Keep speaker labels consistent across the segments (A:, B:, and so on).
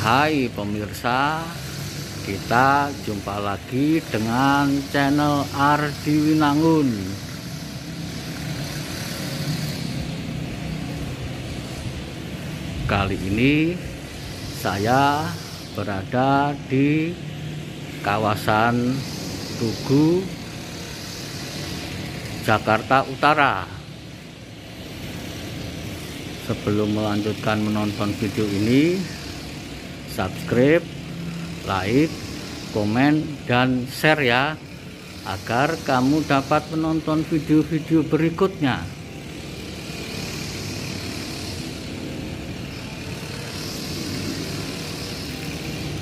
A: Hai pemirsa, kita jumpa lagi dengan channel Ardi Winangun. Kali ini saya berada di kawasan Tugu, Jakarta Utara. Sebelum melanjutkan menonton video ini, subscribe, like, komen, dan share ya, agar kamu dapat menonton video-video berikutnya.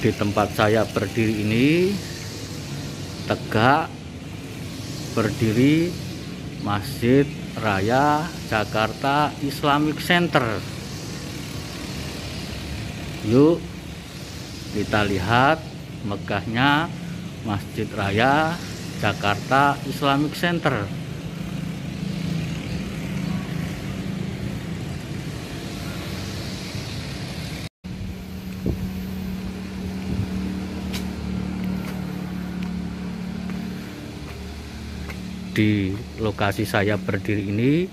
A: Di tempat saya berdiri ini tegak berdiri Masjid Raya Jakarta Islamic Center. Yuk kita lihat megahnya Masjid Raya Jakarta Islamic Center. Di lokasi saya berdiri ini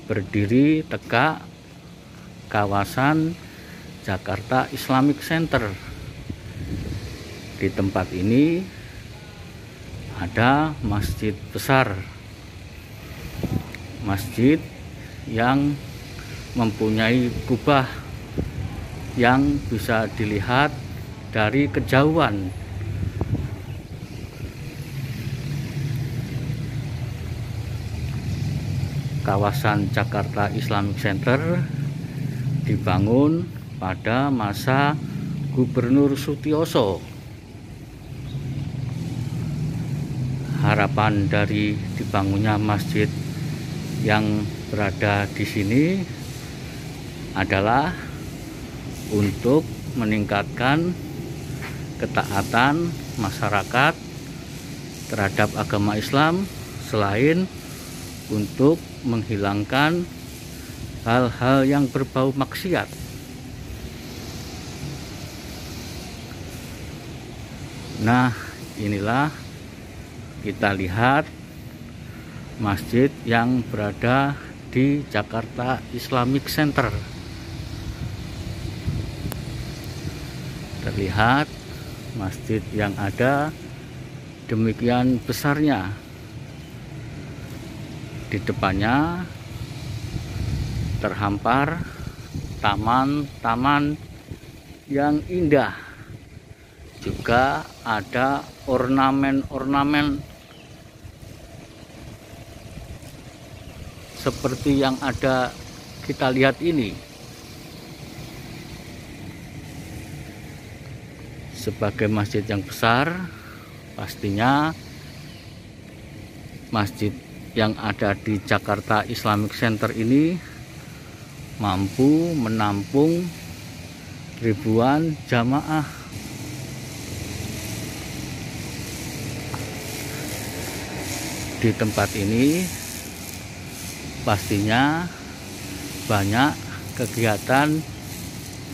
A: berdiri tegak kawasan Jakarta Islamic Center. Di tempat ini ada masjid besar, masjid yang mempunyai kubah yang bisa dilihat dari kejauhan. Kawasan Jakarta Islamic Center dibangun pada masa Gubernur Sutioso. Harapan dari dibangunnya masjid yang berada di sini adalah untuk meningkatkan ketaatan masyarakat terhadap agama Islam, selain untuk menghilangkan hal-hal yang berbau maksiat. Nah, inilah kita lihat masjid yang berada di Jakarta Islamic Center. Terlihat masjid yang ada demikian besarnya. Di depannya terhampar taman-taman yang indah. Juga ada ornamen-ornamen seperti yang ada kita lihat ini. Sebagai masjid yang besar, pastinya masjid yang ada di Jakarta Islamic Center ini mampu menampung ribuan jamaah. Di tempat ini pastinya banyak kegiatan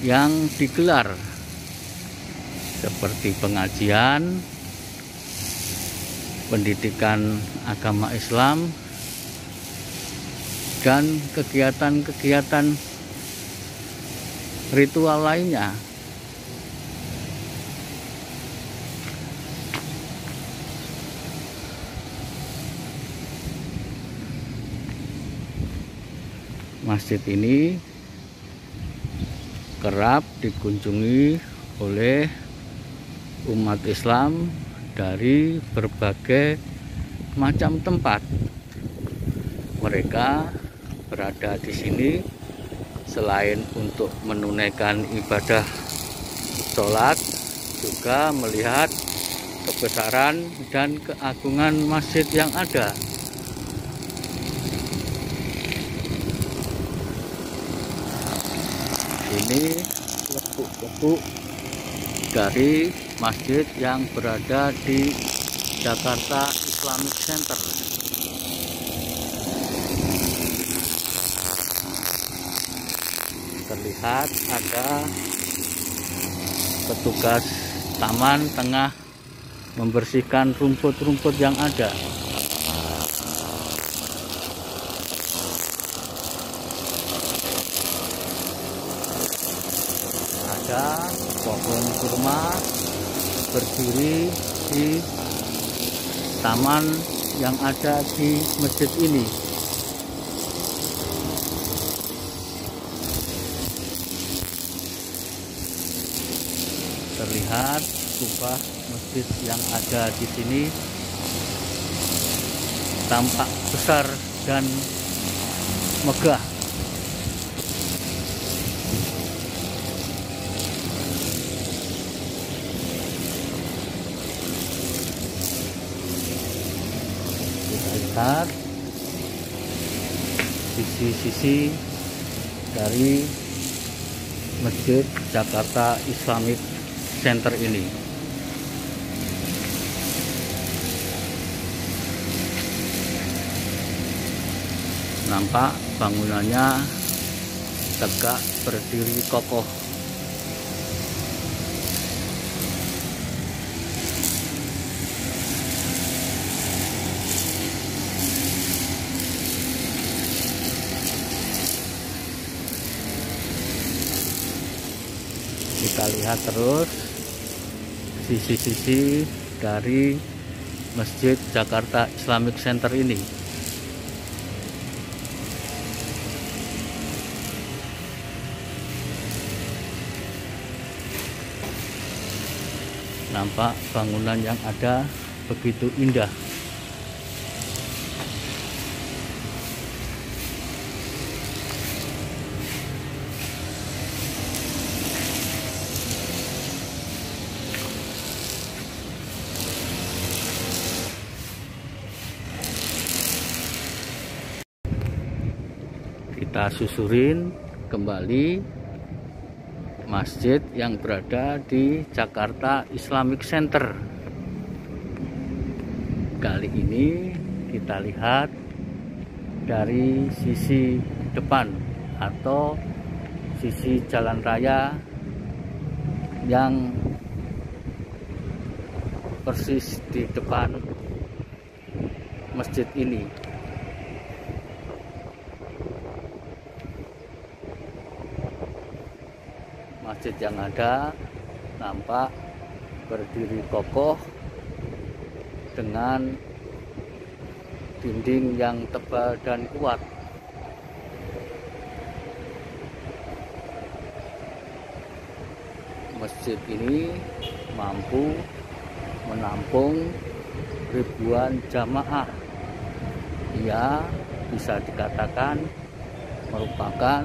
A: yang digelar, seperti pengajian, pendidikan agama Islam, dan kegiatan-kegiatan ritual lainnya. Masjid ini kerap dikunjungi oleh umat Islam dari berbagai macam tempat. Mereka berada di sini selain untuk menunaikan ibadah sholat, juga melihat kebesaran dan keagungan masjid yang ada. Ini lekuk-lekuk dari masjid yang berada di Jakarta Islamic Center. Terlihat ada petugas taman tengah membersihkan rumput-rumput yang ada. Ada pohon kurma berdiri di taman yang ada di masjid ini. Terlihat kubah masjid yang ada di sini tampak besar dan megah. Kita lihat sisi-sisi dari Masjid Jakarta Islamic Center ini. Nampak bangunannya tegak berdiri kokoh. Kita lihat terus sisi-sisi dari Masjid Jakarta Islamic Center ini. Nampak bangunan yang ada begitu indah. Kita susurin kembali masjid yang berada di Jakarta Islamic Center. Kali ini kita lihat dari sisi depan atau sisi jalan raya yang persis di depan masjid ini. Masjid yang ada nampak berdiri kokoh dengan dinding yang tebal dan kuat. Masjid ini mampu menampung ribuan jamaah. Ia bisa dikatakan merupakan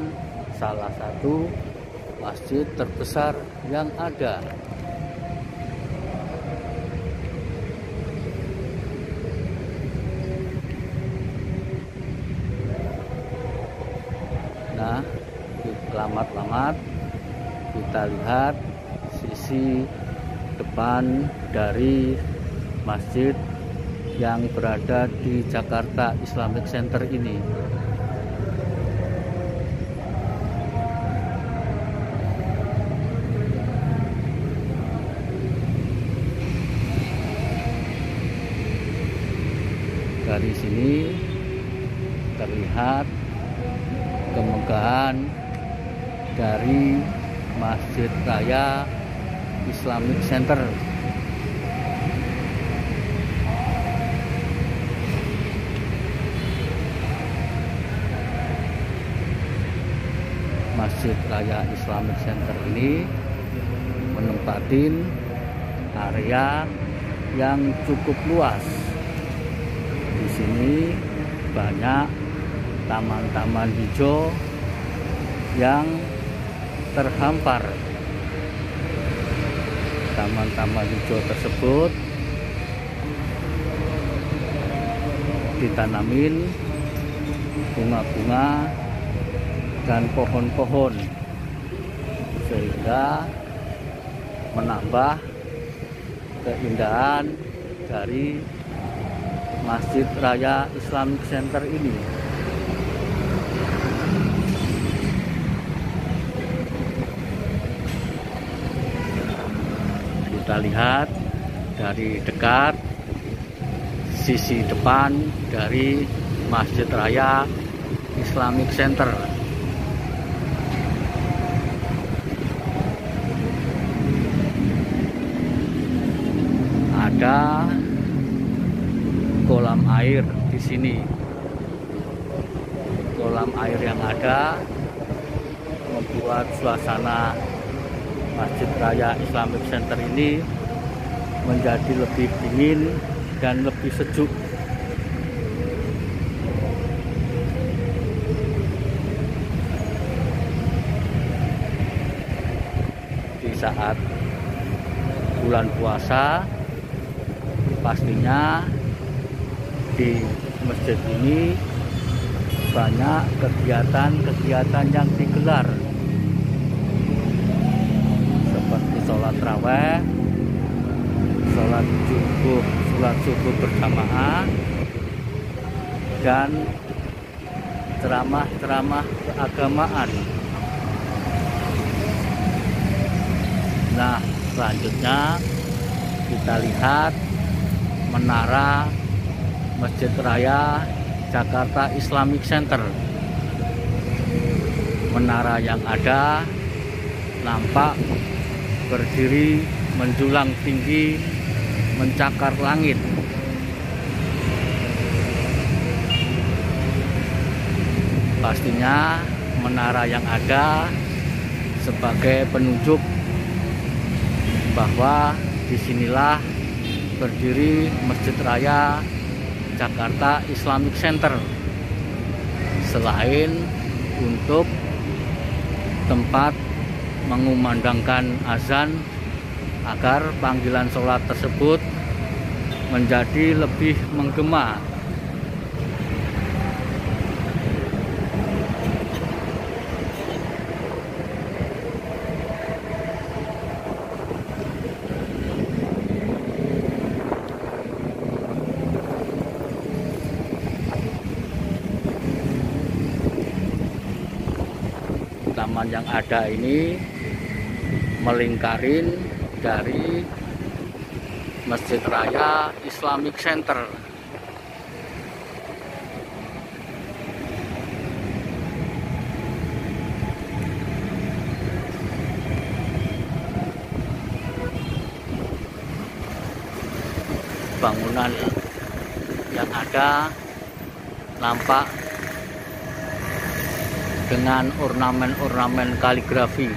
A: salah satu masjid terbesar yang ada. Nah, lamat-lamat kita lihat sisi depan dari masjid yang berada di Jakarta Islamic Center ini. Dari sini terlihat kemegahan dari Masjid Raya Islamic Center. Masjid Raya Islamic Center ini menempatin area yang cukup luas. Di sini banyak taman-taman hijau yang terhampar. Taman-taman hijau tersebut ditanamin bunga-bunga dan pohon-pohon sehingga menambah keindahan dari Masjid Raya Islamic Center ini. kita lihat dari dekat sisi depan dari Masjid Raya Islamic Center. Ada kolam air di sini. Kolam air yang ada membuat suasana Masjid Raya Islamic Center ini menjadi lebih dingin dan lebih sejuk. Di saat bulan puasa, pastinya di masjid ini banyak kegiatan-kegiatan yang digelar, seperti sholat raweh, sholat subuh berjamaah, dan ceramah-ceramah keagamaan. Nah, selanjutnya kita lihat menara Masjid Raya Jakarta Islamic Center. Menara yang ada nampak berdiri menjulang tinggi mencakar langit. Pastinya menara yang ada sebagai penunjuk bahwa disinilah berdiri Masjid Raya Jakarta Islamic Center, selain untuk tempat mengumandangkan azan agar panggilan sholat tersebut menjadi lebih menggema. Taman yang ada ini melingkarin dari Masjid Raya Islamic Center. Bangunan yang ada nampak dengan ornamen-ornamen kaligrafi.